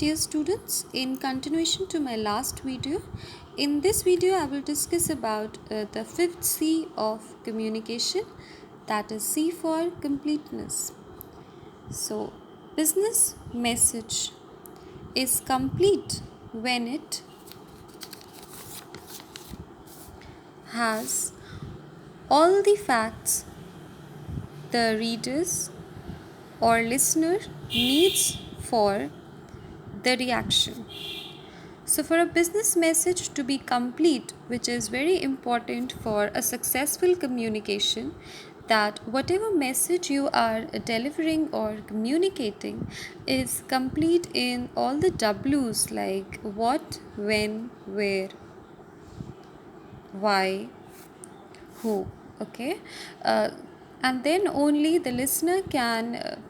dear students, in continuation to my last video, in this video I will discuss about the fifth C of communication, that is C for completeness. So, business message is complete when it has all the facts the readers or listener needs for the reaction. So, for a business message to be complete, which is very important for a successful communication, that whatever message you are delivering or communicating is complete in all the W's like what, when, where, why, who. Okay, and then only the listener can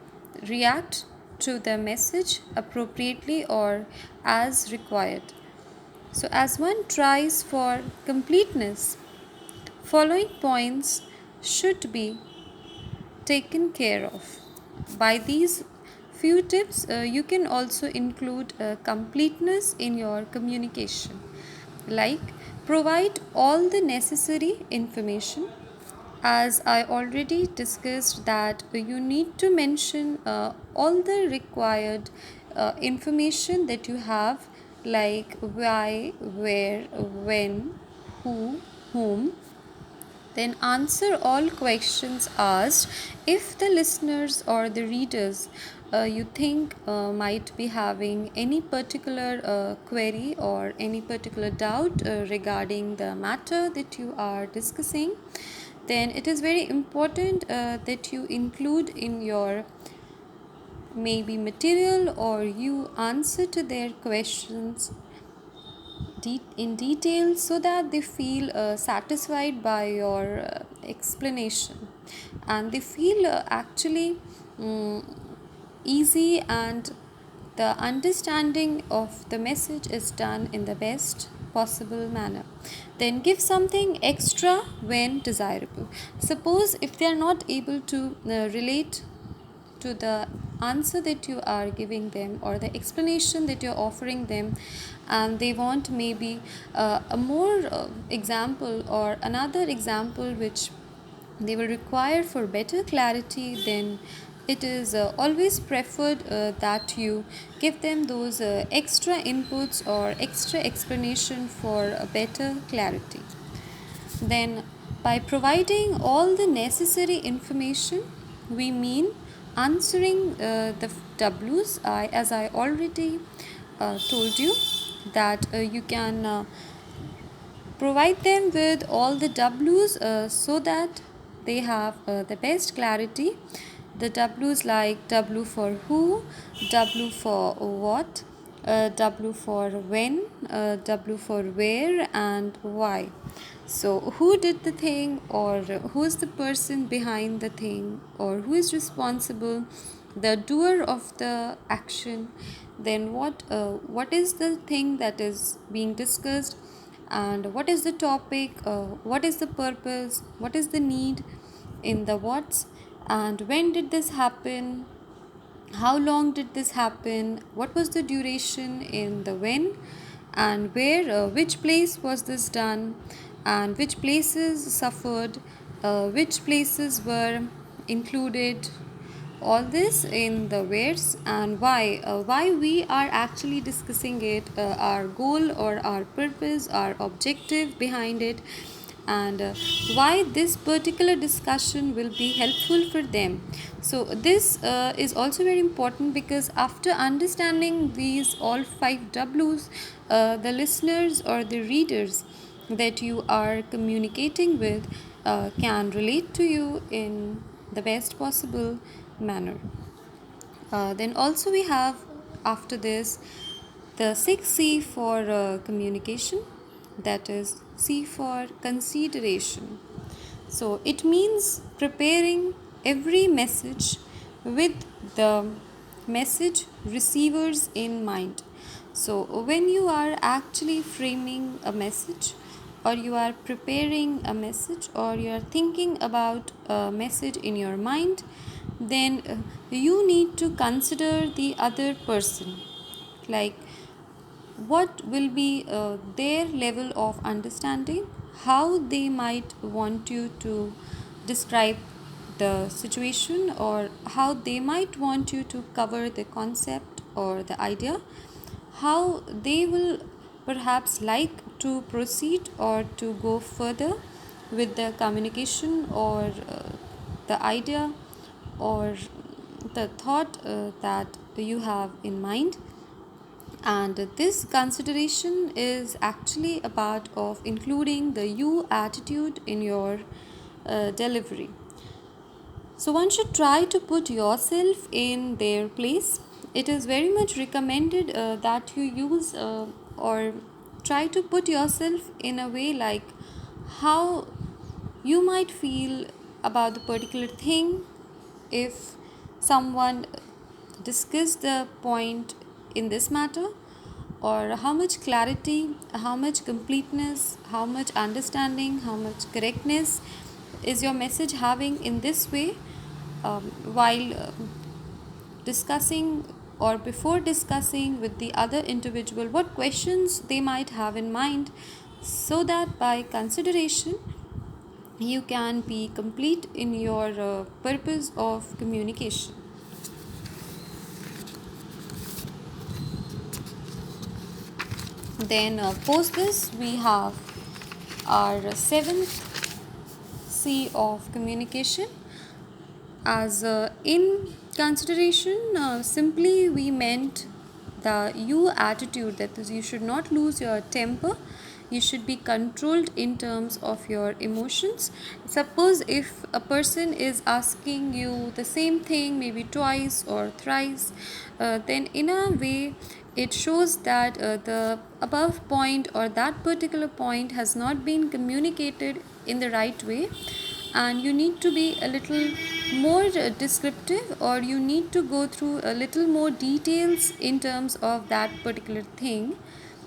react to the message appropriately or as required. So, as one tries for completeness, following points should be taken care of. By these few tips, you can also include completeness in your communication, like provide all the necessary information. As I already discussed, that you need to mention all the required information that you have, like why, where, when, who, whom. Then answer all questions asked if the listeners or the readers you think might be having any particular query or any particular doubt regarding the matter that you are discussing. Then it is very important that you include in your maybe material or you answer to their questions in detail so that they feel satisfied by your explanation, and they feel actually easy, and the understanding of the message is done in the best possible manner. Then give something extra when desirable. Suppose if they are not able to relate to the answer that you are giving them or the explanation that you're offering them, and they want maybe a more example or another example which they will require for better clarity, then it is always preferred that you give them those extra inputs or extra explanation for a better clarity. Then, by providing all the necessary information, we mean answering the W's. As I already told you, that you can provide them with all the W's so that they have the best clarity. The W's like W for who, W for what, W for when, W for where, and why. So, who did the thing, or who is the person behind the thing, or who is responsible, the doer of the action, then what is the thing that is being discussed, and what is the topic, what is the purpose, what is the need in the what's, and when did this happen, how long did this happen, what was the duration in the when, and where, which place was this done, and which places suffered, which places were included, all this in the wheres, and why we are actually discussing it, our goal or our purpose, our objective behind it, and why this particular discussion will be helpful for them. So this is also very important, because after understanding these all 5 W's, the listeners or the readers that you are communicating with can relate to you in the best possible manner. Then also we have after this the 6th C for communication, that is C for consideration. So it means preparing every message with the message receivers in mind. So when you are actually framing a message, or you are preparing a message, or you are thinking about a message in your mind, then you need to consider the other person, like what will be their level of understanding, how they might want you to describe the situation, or how they might want you to cover the concept or the idea, how they will perhaps like to proceed or to go further with the communication, or the idea, or the thought that you have in mind. And this consideration is actually a part of including the you attitude in your delivery. So one should try to put yourself in their place. It is very much recommended that you use or try to put yourself in a way like how you might feel about the particular thing if someone discussed the point in this matter, or how much clarity, how much completeness, how much understanding, how much correctness is your message having in this way, while discussing or before discussing with the other individual what questions they might have in mind, so that by consideration you can be complete in your purpose of communication. Then post this we have our seventh C of communication. As in consideration, simply we meant the you attitude, that is, you should not lose your temper, you should be controlled in terms of your emotions. Suppose if a person is asking you the same thing maybe twice or thrice, then in a way it shows that the above point or that particular point has not been communicated in the right way, and you need to be a little more descriptive, or you need to go through a little more details in terms of that particular thing.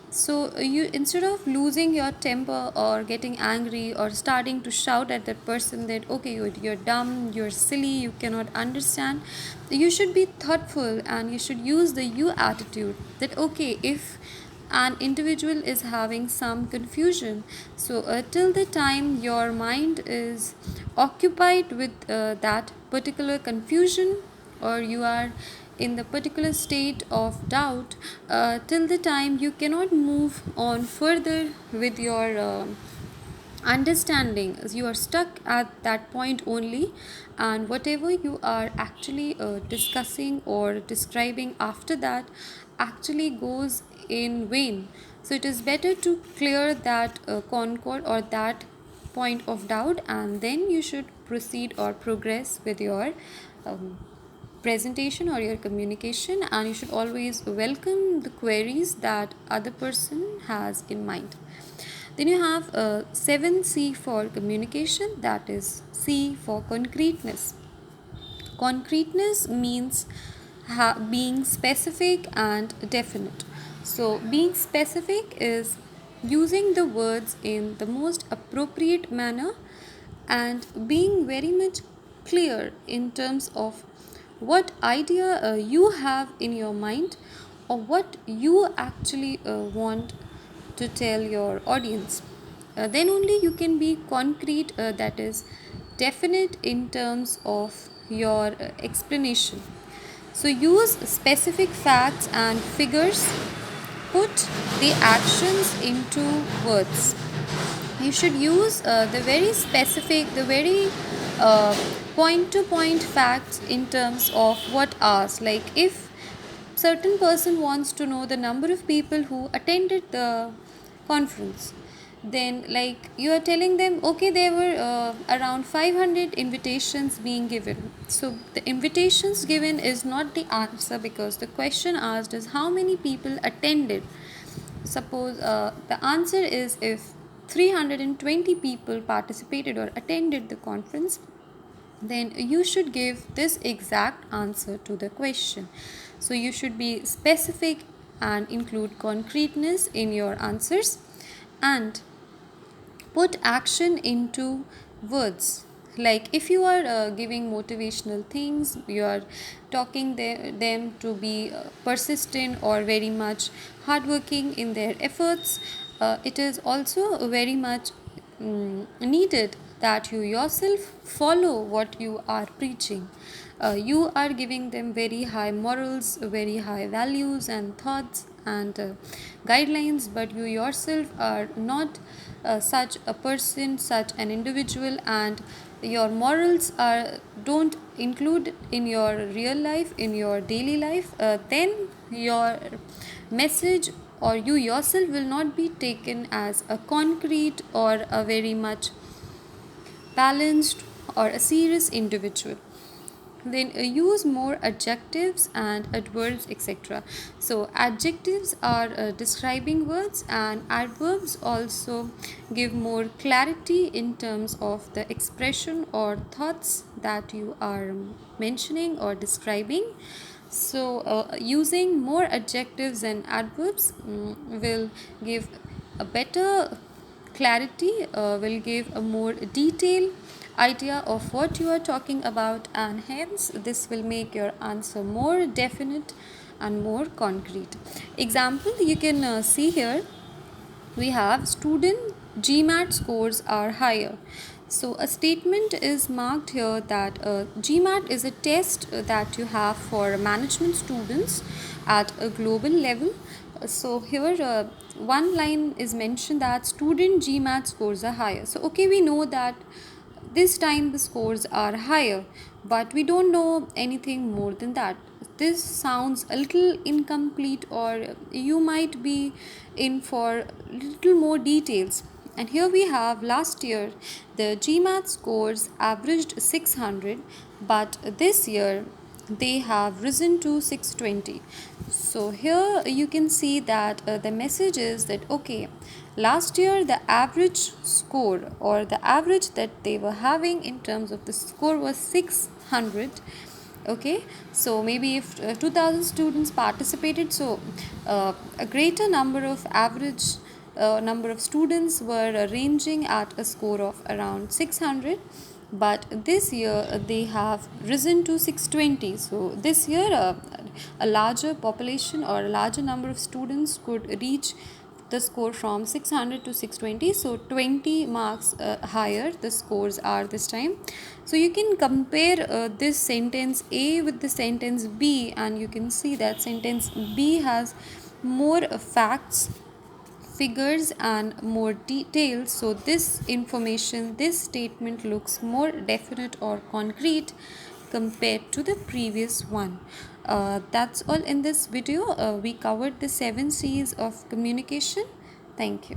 So you, instead of losing your temper or getting angry or starting to shout at that person that okay, you're dumb, you're silly, you cannot understand, you should be thoughtful and you should use the you attitude, that okay, if an individual is having some confusion, so till the time your mind is occupied with that particular confusion, or you are in the particular state of doubt, till the time you cannot move on further with your understanding, you are stuck at that point only, and whatever you are actually discussing or describing after that actually goes in vain. So it is better to clear that concord or that point of doubt, and then you should proceed or progress with your um, presentation or your communication, and you should always welcome the queries that other person has in mind. Then you have 7C for communication, that is C for concreteness. Concreteness means being specific and definite. So being specific is using the words in the most appropriate manner and being very much clear in terms of what idea you have in your mind, or what you actually want to tell your audience. Then only you can be concrete, that is definite in terms of your explanation. So use specific facts and figures, put the actions into words. You should use the very specific, the very point to point facts in terms of what asked. Like if certain person wants to know the number of people who attended the conference, then like you are telling them okay, there were around 500 invitations being given. So the invitations given is not the answer, because the question asked is how many people attended. Suppose the answer is if 320 people participated or attended the conference, then you should give this exact answer to the question. So you should be specific and include concreteness in your answers, and put action into words. Like if you are giving motivational things, you are talking them to be persistent or very much hardworking in their efforts. It is also very much needed that you yourself follow what you are preaching. You are giving them very high morals, very high values and thoughts and guidelines, but you yourself are not such a person, such an individual, and your morals are don't include in your real life, in your daily life, then your message or you yourself will not be taken as a concrete or a very much balanced or a serious individual. Then use more adjectives and adverbs, etc. So adjectives are describing words, and adverbs also give more clarity in terms of the expression or thoughts that you are mentioning or describing. So using more adjectives and adverbs will give a better clarity, will give a more detailed idea of what you are talking about, and hence this will make your answer more definite and more concrete. Example you can see here, we have student GMAT scores are higher. So a statement is marked here that GMAT is a test that you have for management students at a global level. So here one line is mentioned that student GMAT scores are higher. So okay, we know that this time the scores are higher, but we don't know anything more than that. This sounds a little incomplete, or you might be in for little more details. And here we have last year the GMAT scores averaged 600, but this year they have risen to 620. So here you can see that the message is that okay, last year the average score or the average that they were having in terms of the score was 600. Okay, so maybe if 2000 students participated, so a greater number of average number of students were ranging at a score of around 600, but this year they have risen to 620. So this year a larger population or a larger number of students could reach the score from 600 to 620, so 20 marks higher the scores are this time. So you can compare this sentence A with the sentence B, and you can see that sentence B has more facts, figures and more details. So this information, this statement looks more definite or concrete compared to the previous one. That's all in this video. We covered the 7 C's of communication. Thank you.